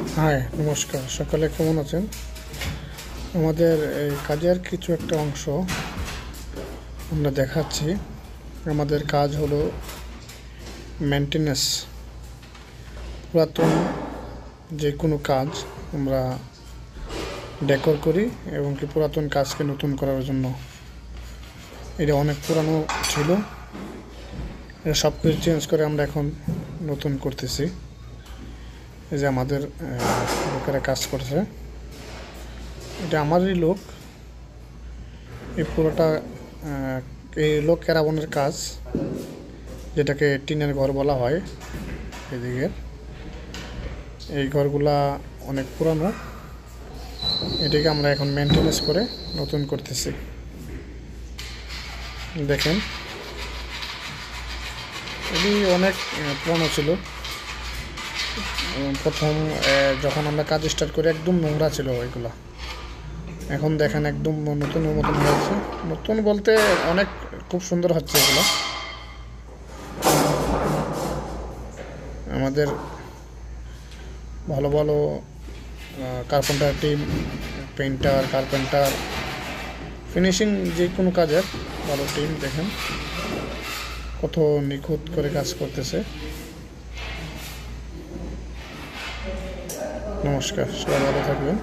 High, নমস্কার। সকালে কেমন আছেন? আমাদের এই কাজের কিছু একটা অংশ আমরা দেখাচ্ছি। আমাদের কাজ হলো মেনটেনেন্স। পুরাতন যে কোনো কাজ আমরা ডেকোর করি এবং কি পুরাতন কাজকে নতুন করার জন্য। এটা অনেক পুরানো ছিল, এটা সব কিছু চেঞ্জ করে আমরা এখন নতুন করতেছি। এই যে আমাদের লোকেরা কাজ করছে, এটা আমারই লোক। এই পুরোটা এই লোক কেরাবনের কাজ, যেটাকে টিনের ঘর বলা হয়। এদিকে এই ঘরগুলা অনেক পুরানো, এটাকে আমরা এখন মেনটেনেন্স করে নতুন করতেছি। দেখেন, এটি অনেক পুরানো ছিল। প্রথম যখন আমরা কাজ স্টার্ট করি একদম নোংরা ছিল ওইগুলা। এখন দেখেন একদম নতুনের মতন হয়েছে। নতুন বলতে অনেক খুব সুন্দর হচ্ছে এগুলো। আমাদের ভালো ভালো carpenter team, painter, carpenter, finishing যে কোনো কাজের ভালো টিম। দেখেন কত নিখুঁত করে কাজ করতেছে। নমস্কার, সবাই ভালো থাকবেন।